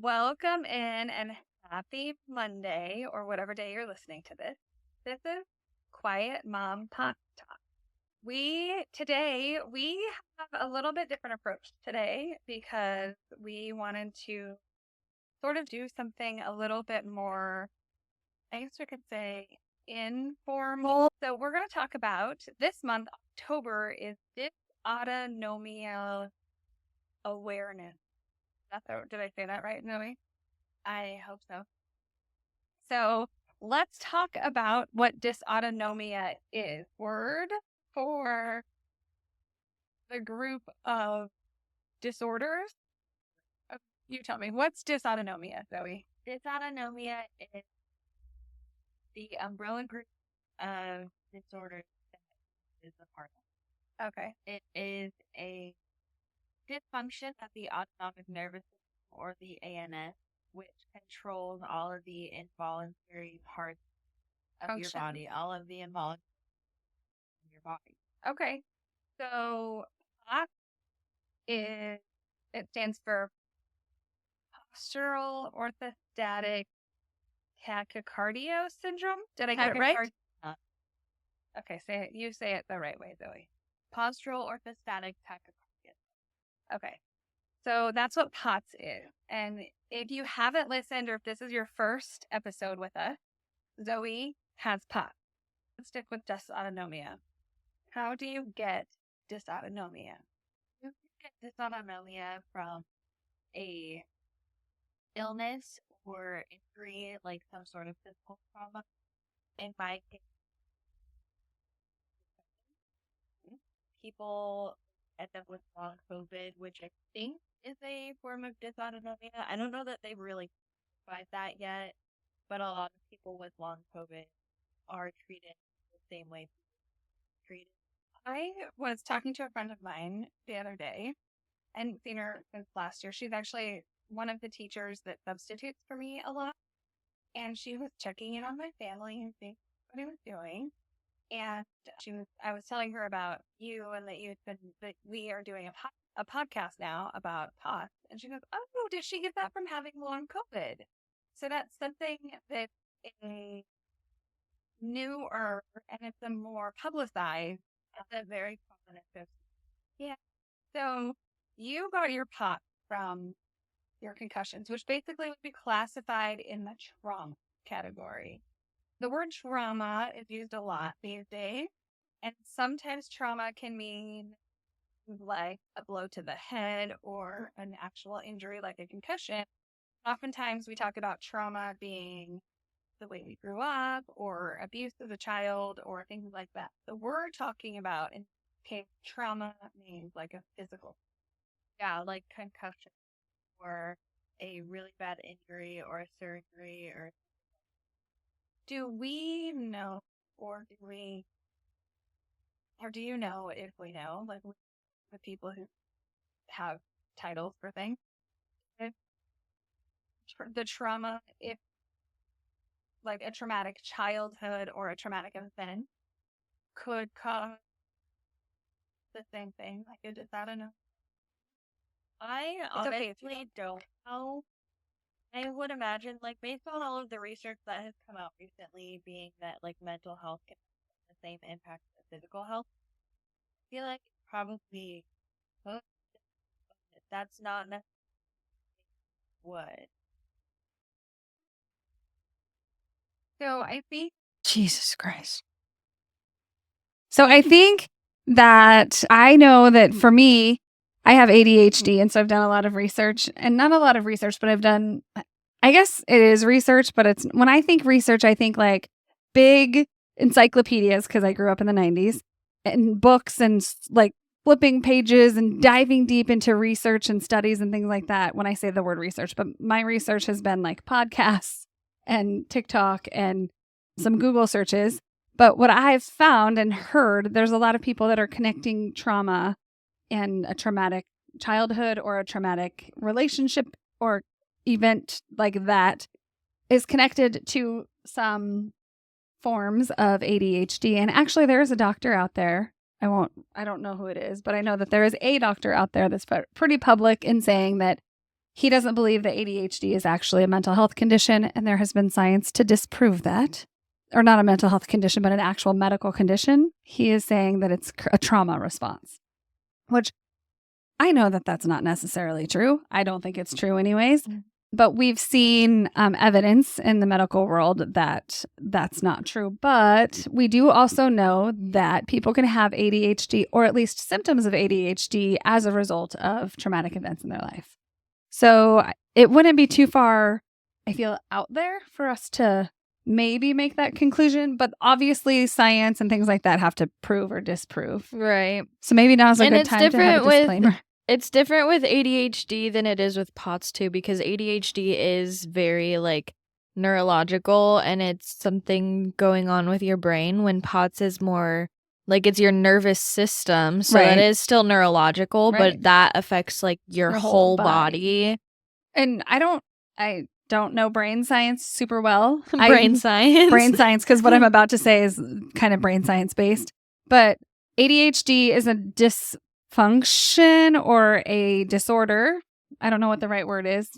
Welcome in and happy Monday or whatever day you're listening to this. This is Quiett Mom Pot Talk. Today we have a little bit different approach today because we wanted to sort of do something a little bit more, I guess we could say, informal. So we're going to talk about this month. October is Dysautonomia Awareness. Did I say that right, Noe? I hope so. So let's talk about what dysautonomia is. Word for the group of disorders. You tell me, what's dysautonomia, Zoe? Dysautonomia is the umbrella group of disorders that is a part of. Okay. It is a dysfunction of the autonomic nervous system, or the ANS, which controls all of the involuntary parts of your body, all of the involuntary in your body. Okay. So POTS it stands for postural orthostatic tachycardia syndrome. Did I get it right? Okay, you say it the right way, Zoe. Postural orthostatic tachycardia. Okay. So that's what POTS is. And if you haven't listened, or if this is your first episode with us, Zoe has POTS. Let's stick with dysautonomia. How do you get dysautonomia? You get dysautonomia from a illness or injury, like some sort of physical trauma. In my case, people end up with long COVID, which I think is a form of dysautonomia. I don't know that they've really classified that yet, but a lot of people with long COVID are treated the same way treated. I was talking to a friend of mine the other day and seen her since last year. She's actually one of the teachers that substitutes for me a lot. And she was checking in on my family and seeing what I was doing. And I was telling her about you and that we are doing a podcast now about POTS. And she goes, "Oh, did she get that from having long COVID?" So that's something that is newer and it's a more publicized. It's a very common association. Yeah. So you got your POTS from your concussions, which basically would be classified in the trauma category. The word trauma is used a lot these days, and sometimes trauma can mean like a blow to the head or an actual injury like a concussion. Oftentimes we talk about trauma being the way we grew up or abuse as a child or things like that. So we're talking about, in case trauma means like a physical. Yeah, like concussion or a really bad injury or a surgery. Or do we know, or do you know if we know, like the people who have titles for things, if the trauma, if like a traumatic childhood or a traumatic event could cause the same thing, like a dysautonomia? I honestly don't know. I would imagine, like, based on all of the research that has come out recently, being that, like, mental health can have the same impact as physical health, I feel like it's probably that's not necessarily what. So I think, Jesus Christ. So I think that I know that for me, I have ADHD, and so I've done a lot of research, and not a lot of research, but I've done, I guess it is research, but it's, when I think research, I think like big encyclopedias, because I grew up in the 90s, and books and like flipping pages and diving deep into research and studies and things like that when I say the word research. But my research has been like podcasts and TikTok and some Google searches. But what I've found and heard, there's a lot of people that are connecting trauma and a traumatic childhood or a traumatic relationship or event like that is connected to some forms of ADHD. And actually, there is a doctor out there. I don't know who it is, but I know that there is a doctor out there that's pretty public in saying that he doesn't believe that ADHD is actually a mental health condition, and there has been science to disprove that. Or not a mental health condition, but an actual medical condition. He is saying that it's a trauma response, which I know that that's not necessarily true. I don't think it's true anyways. But we've seen evidence in the medical world that that's not true. But we do also know that people can have ADHD, or at least symptoms of ADHD, as a result of traumatic events in their life. So it wouldn't be too far, I feel, out there for us to maybe make that conclusion. But obviously science and things like that have to prove or disprove. Right. So maybe now's a good time to have a disclaimer. It's different with ADHD than it is with POTS too, because ADHD is very like neurological and it's something going on with your brain, when POTS is more like it's your nervous system. So Right. it is still neurological, Right. but that affects like your whole body. And I don't know brain science super well. Brain science, because what I'm about to say is kind of brain science based. But ADHD is a dysfunction or a disorder. I don't know what the right word is.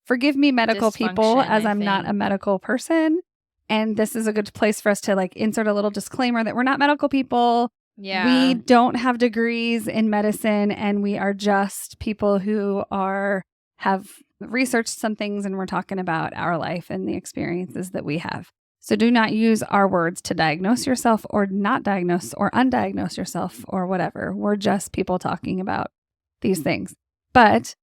Forgive me, medical people, Dysfunction, as I I'm not think. a medical person. And this is a good place for us to like insert a little disclaimer that we're not medical people. Yeah. We don't have degrees in medicine, and we are just people who have researched some things, and we're talking about our life and the experiences that we have. So do not use our words to diagnose yourself or not diagnose or undiagnose yourself or whatever. We're just people talking about these things. But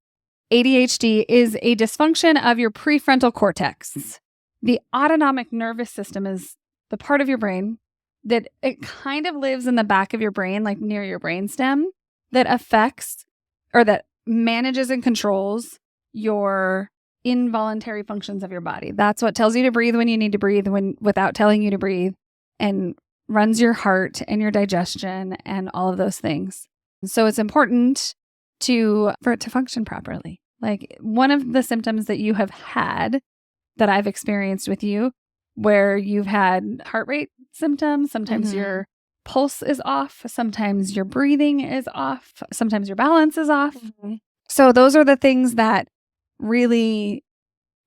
ADHD is a dysfunction of your prefrontal cortex. The autonomic nervous system is the part of your brain that it kind of lives in the back of your brain, like near your brainstem, that affects or that manages and controls your involuntary functions of your body. That's what tells you to breathe when you need to breathe without telling you to breathe, and runs your heart and your digestion and all of those things. So it's important for it to function properly. Like one of the symptoms that you have had that I've experienced with you, where you've had heart rate symptoms, sometimes your pulse is off, sometimes your breathing is off, sometimes your balance is off. So those are the things that really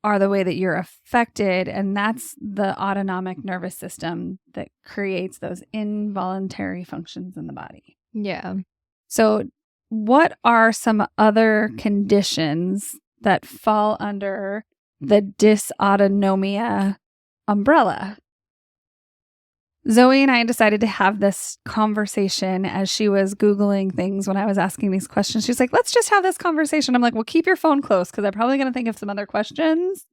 are the way that you're affected. And that's the autonomic nervous system that creates those involuntary functions in the body. Yeah. So what are some other conditions that fall under the dysautonomia umbrella? Zoe and I decided to have this conversation as she was Googling things when I was asking these questions. She's like, let's just have this conversation. I'm like, well, keep your phone close because I'm probably going to think of some other questions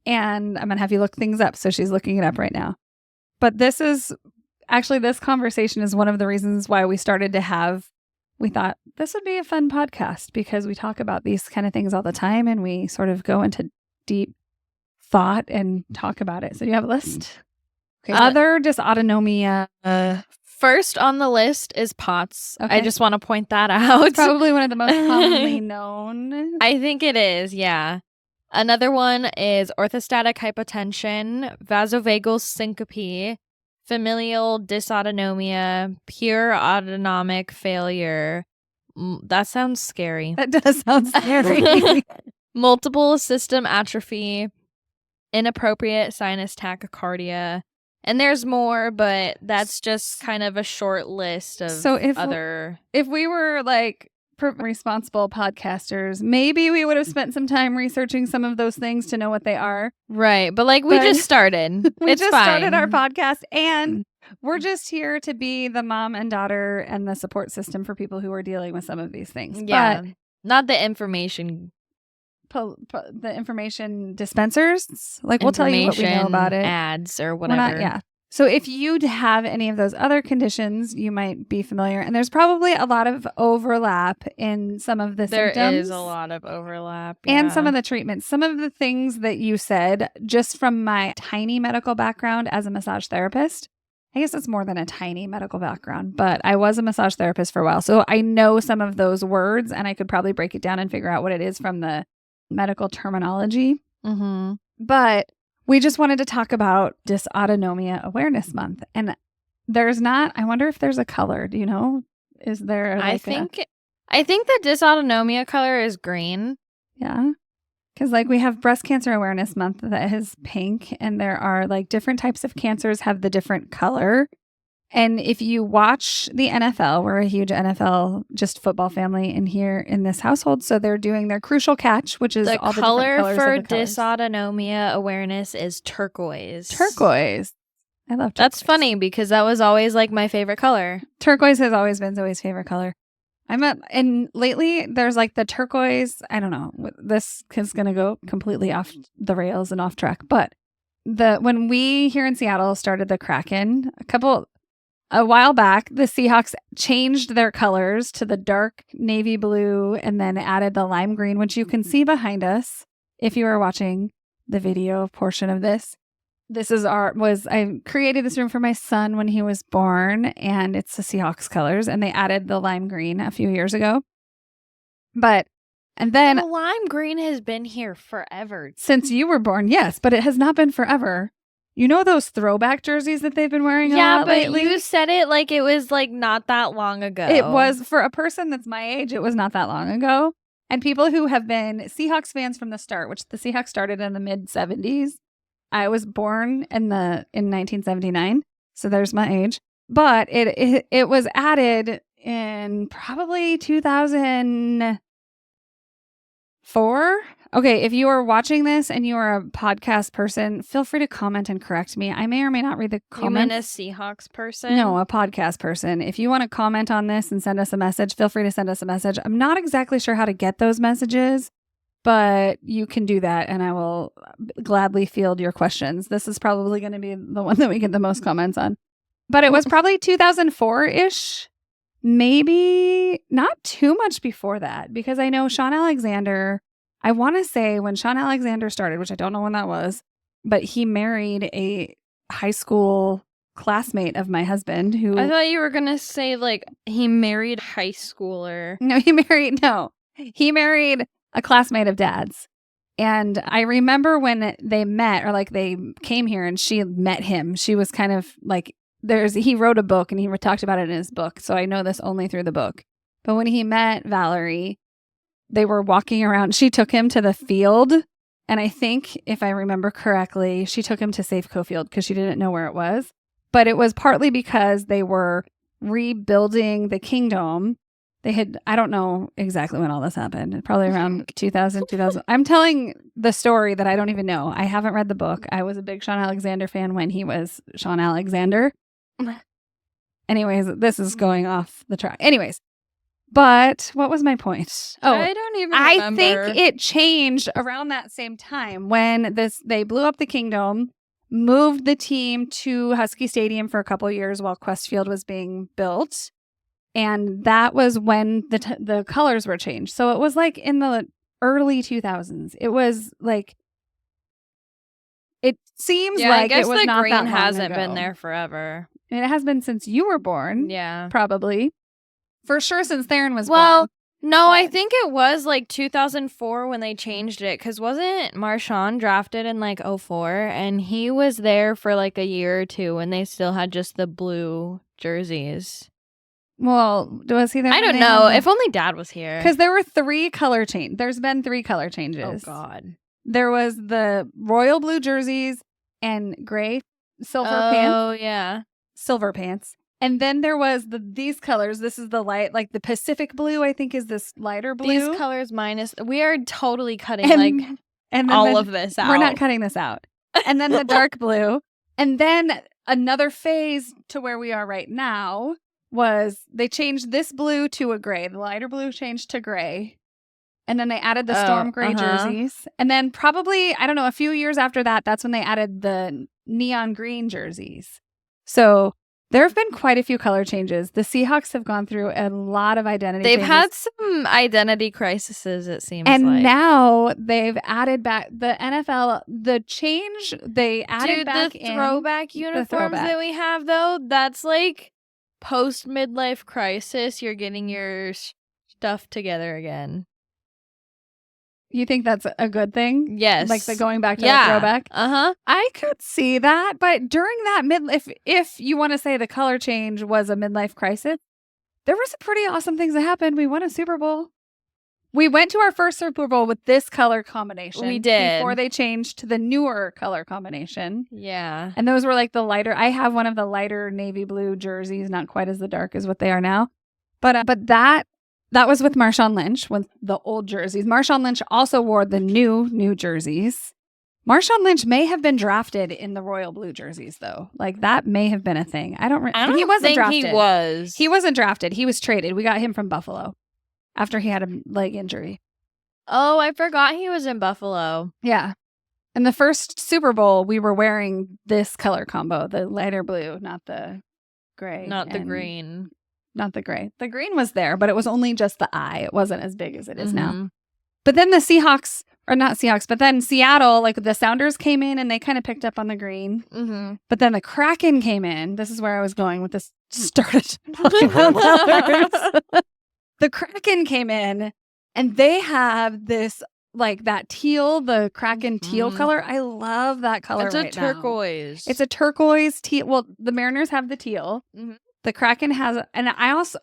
and I'm going to have you look things up. So she's looking it up right now. But this conversation is one of the reasons why we thought this would be a fun podcast, because we talk about these kind of things all the time and we sort of go into deep thought and talk about it. So do you have a list? Okay. Other dysautonomia. First on the list is POTS. Okay. I just want to point that out. It's probably one of the most commonly known. I think it is, yeah. Another one is orthostatic hypotension, vasovagal syncope, familial dysautonomia, pure autonomic failure. That sounds scary. That does sound scary. Multiple system atrophy, inappropriate sinus tachycardia. And there's more, but that's just kind of a short list of if we were like responsible podcasters, maybe we would have spent some time researching some of those things to know what they are. Right. But like we just started. We just started our podcast, and we're just here to be the mom and daughter and the support system for people who are dealing with some of these things. Yeah. But not the information. The information dispensers, like we'll tell you what we know about it. Ads or whatever. So if you have any of those other conditions, you might be familiar. And there's probably a lot of overlap in some of the symptoms. There is a lot of overlap. And some of the treatments. Some of the things that you said, just from my tiny medical background as a massage therapist, I guess it's more than a tiny medical background, but I was a massage therapist for a while. So I know some of those words, and I could probably break it down and figure out what it is from the medical terminology. But we just wanted to talk about Dysautonomia Awareness Month. And I wonder if there's a color. Do you know? Is there I think the dysautonomia color is green. Yeah. Because like we have Breast Cancer Awareness Month that is pink, and there are like different types of cancers have the different color. And if you watch the NFL, we're a huge NFL just football family in here in this household. So they're doing their Crucial Catch, which is The all the color different colors for of the colors. dysautonomia awareness is turquoise. Turquoise. I love turquoise. That's funny because that was always like my favorite color. Turquoise has always been Zoe's favorite color. And lately there's like the turquoise. I don't know. This is going to go completely off the rails and off track. But when we here in Seattle started the Kraken, a while back, the Seahawks changed their colors to the dark navy blue and then added the lime green, which you can see behind us if you are watching the video portion of this. I created this room for my son when he was born, and it's the Seahawks colors, and they added the lime green a few years ago. And then the lime green has been here forever. Since you were born, yes, but it has not been forever. You know those throwback jerseys that they've been wearing a lot lately? Yeah, but you said it like it was like not that long ago. It was, for a person that's my age, it was not that long ago. And people who have been Seahawks fans from the start, which the Seahawks started in the mid-70s. I was born in 1979, so there's my age. But it was added in probably 2004. Okay, if you are watching this and you are a podcast person, feel free to comment and correct me. I may or may not read the comments. You mean a Seahawks person? No, a podcast person. If you want to comment on this and send us a message, feel free to send us a message. I'm not exactly sure how to get those messages, but you can do that and I will gladly field your questions. This is probably going to be the one that we get the most comments on. But it was probably 2004-ish. Maybe not too much before that, because I know Sean Alexander, I want to say when Sean Alexander started, which I don't know when that was, but he married a high school classmate of my husband who... I thought you were going to say like he married a high schooler. No, he married a classmate of Dad's. And I remember when they met, or like they came here and she met him, she was kind of like, he wrote a book and he talked about it in his book. So I know this only through the book. But when he met Valerie, they were walking around. She took him to the field. And I think, if I remember correctly, she took him to Safeco Field because she didn't know where it was. But it was partly because they were rebuilding the kingdom. I don't know exactly when all this happened. Probably around 2000. I'm telling the story that I don't even know. I haven't read the book. I was a big Sean Alexander fan when he was Sean Alexander. Anyways, this is going off the track. Anyways, but what was my point? Oh, I don't even remember. I think it changed around that same time when they blew up the kingdom, moved the team to Husky Stadium for a couple of years while Quest Field was being built. And that was when the colors were changed. So it was like in the early 2000s. It was like, it seems like I guess it was the not green that long hasn't ago. been there forever. It has been since you were born. Yeah. Probably. For sure since Theron was Well, born. no, I think it was like 2004 when they changed it, because wasn't Marshawn drafted in like 2004, and he was there for like a year or two when they still had just the blue jerseys. Well, was he there? I don't know. If only Dad was here. Because there were 3 color changes. There's been 3 color changes. Oh, God. There was the royal blue jerseys and gray silver pants. Oh, yeah. Silver pants. And then there was these colors. This is the light, like the Pacific blue, I think is this lighter blue. These colors minus. We are totally cutting and all of this out. We're not cutting this out. And then the dark blue. And then another phase to where we are right now was they changed this blue to a gray. The lighter blue changed to gray. And then they added the storm gray jerseys. And then probably, I don't know, a few years after that, that's when they added the neon green jerseys. So there have been quite a few color changes. The Seahawks have gone through a lot of identity changes. They've had some identity crises, it seems and like. now they've added back the NFL, the change they added back the in. throwback uniforms that we have, though, that's like post midlife crisis. You're getting your stuff together again. You think that's a good thing? Yes. Like the going back to the throwback? Uh-huh. I could see that, but during that if you want to say the color change was a midlife crisis, there were some pretty awesome things that happened. We won a Super Bowl. We went to our first Super Bowl with this color combination. We did. Before they changed to the newer color combination. Yeah. And those were like the lighter. I have one of the lighter navy blue jerseys, not quite as the dark as what they are now. But that was with Marshawn Lynch, with the old jerseys. Marshawn Lynch also wore the new jerseys. Marshawn Lynch may have been drafted in the royal blue jerseys, though. Like, that may have been a thing. I don't He wasn't drafted. He was. He wasn't drafted. He was traded. We got him from Buffalo after he had a leg injury. Oh, I forgot he was in Buffalo. Yeah. In the first Super Bowl, we were wearing this color combo, the lighter blue, not the gray. Not the green. Not the gray. The green was there, but it was only just the eye. It wasn't as big as it is Mm-hmm. now. But then the Seahawks, or not Seahawks, but then Seattle, like the Sounders came in and they kind of picked up on the green. Mm-hmm. But then the Kraken came in. This is where I was going with this. Started talking about colors. The Kraken came in and they have this, like that teal, the Kraken teal color. I love that color. It's a turquoise. It's a turquoise teal. Well, the Mariners have the teal. Mm-hmm. The Kraken has, and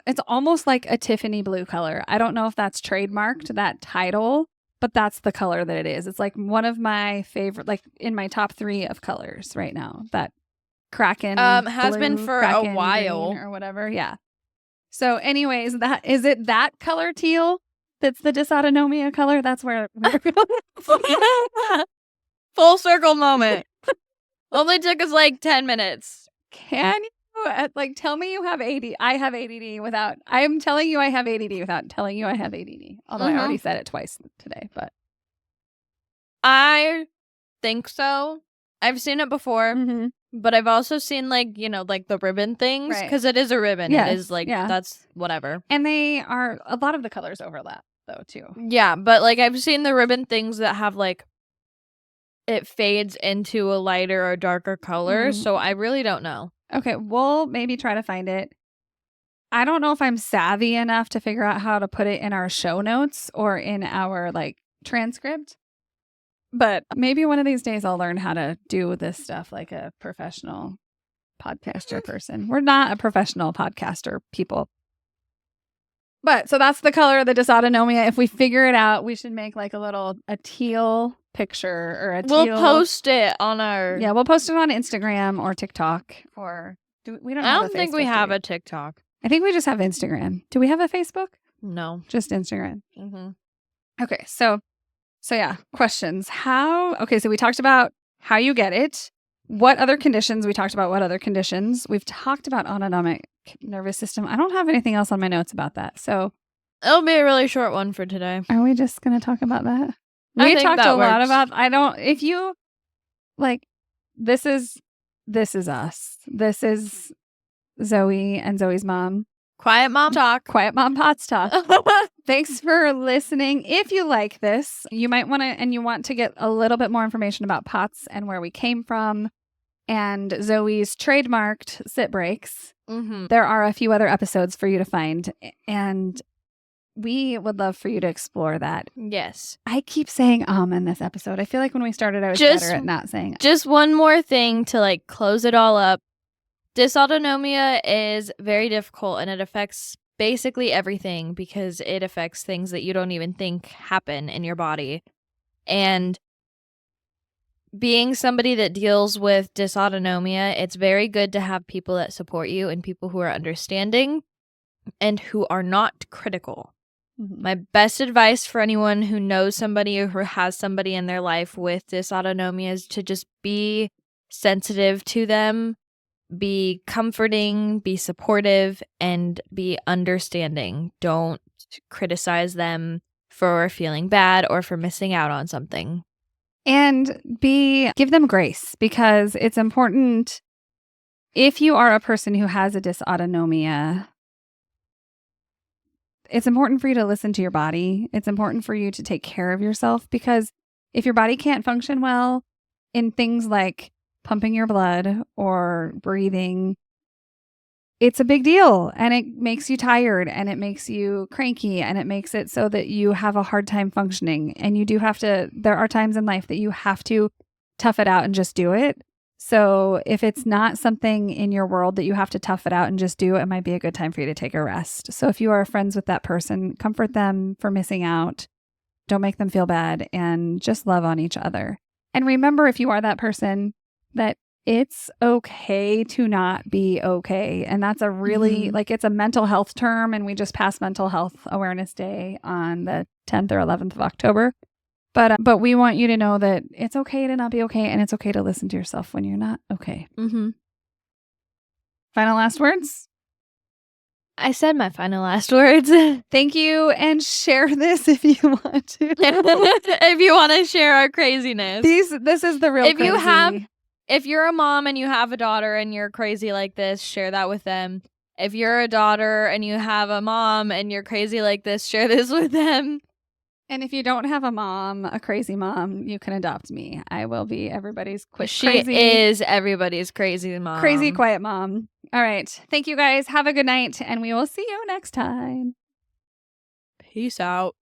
it's almost like a Tiffany blue color. I don't know if that's trademarked, that title, but that's the color that it is. It's like one of my favorite, like in my top 3 of colors right now. That Kraken has blue, been for Kraken a while green or whatever. Yeah. So, anyways, is it that color teal that's the dysautonomia color? That's where full circle moment. Only took us like 10 minutes. Can you tell me you have ADD? I have ADD without. I am telling you I have ADD without telling you I have ADD. Although I already said it twice today, but I think so. I've seen it before. Mm-hmm. But I've also seen, like, you know, like the ribbon things. Right. Because it is a ribbon. Yes, It is like, that's whatever. And they are, a lot of the colors overlap, though, too. Yeah, but like I've seen the ribbon things that have like, it fades into a lighter or darker color. Mm-hmm. So I really don't know. Okay, we'll maybe try to find it. I don't know if I'm savvy enough to figure out how to put it in our show notes or in our, like, transcript. But maybe one of these days I'll learn how to do this stuff like a professional podcaster person. We're not a professional podcaster people. But so that's the color of the dysautonomia. If we figure it out, we should make like a teal picture or a teal. We'll post it on our. Yeah, we'll post it on Instagram or TikTok or we don't. I don't think we have a TikTok. I think we just have Instagram. Do we have a Facebook? No, just Instagram. Mm-hmm. Okay, so yeah, questions. So we talked about how you get it. What other conditions? We talked about what other conditions. We've talked about autonomic nervous system. I don't have anything else on my notes about that. So it'll be a really short one for today. Are we just going to talk about that? I We think talked that a lot works. about, if you, like, this is us. This is Zoe and Zoe's mom. Quiett Mom talk. Quiett Mom Pots talk. Thanks for listening. If you like this, you might want to, and you want to get a little bit more information about POTS and where we came from and Zoe's trademarked sit breaks. Mm-hmm. There are a few other episodes for you to find, and we would love for you to explore that. Yes. I keep saying in this episode. I feel like when we started, I was better at not saying Just one more thing to like close it all up. Dysautonomia is very difficult and it affects basically everything because it affects things that you don't even think happen in your body. And being somebody that deals with dysautonomia, it's very good to have people that support you and people who are understanding and who are not critical. Mm-hmm. My best advice for anyone who knows somebody or who has somebody in their life with dysautonomia is to just be sensitive to them, be comforting, be supportive, and be understanding. Don't criticize them for feeling bad or for missing out on something. And give them grace, because it's important. If you are a person who has a dysautonomia, it's important for you to listen to your body. It's important for you to take care of yourself, because if your body can't function well in things like pumping your blood or breathing, it's a big deal, and it makes you tired and it makes you cranky and it makes it so that you have a hard time functioning. And you do have to, there are times in life that you have to tough it out and just do it. So if it's not something in your world that you have to tough it out and just do, it might be a good time for you to take a rest. So if you are friends with that person, comfort them for missing out. Don't make them feel bad, and just love on each other. And remember, if you are that person, that it's okay to not be okay. And that's a really, like, it's a mental health term. And we just passed Mental Health Awareness Day on the 10th or 11th of October. But we want you to know that it's okay to not be okay, and it's okay to listen to yourself when you're not okay. Final last words? I said my final last words. Thank you, and share this if you want to. If you want to share our craziness. This is the real crazy. If you're a mom and you have a daughter and you're crazy like this, share that with them. If you're a daughter and you have a mom and you're crazy like this, share this with them. And if you don't have a mom, a crazy mom, you can adopt me. I will be everybody's She crazy. is everybody's crazy mom. Crazy quiet mom. All right. Thank you guys. Have a good night, and we will see you next time. Peace out.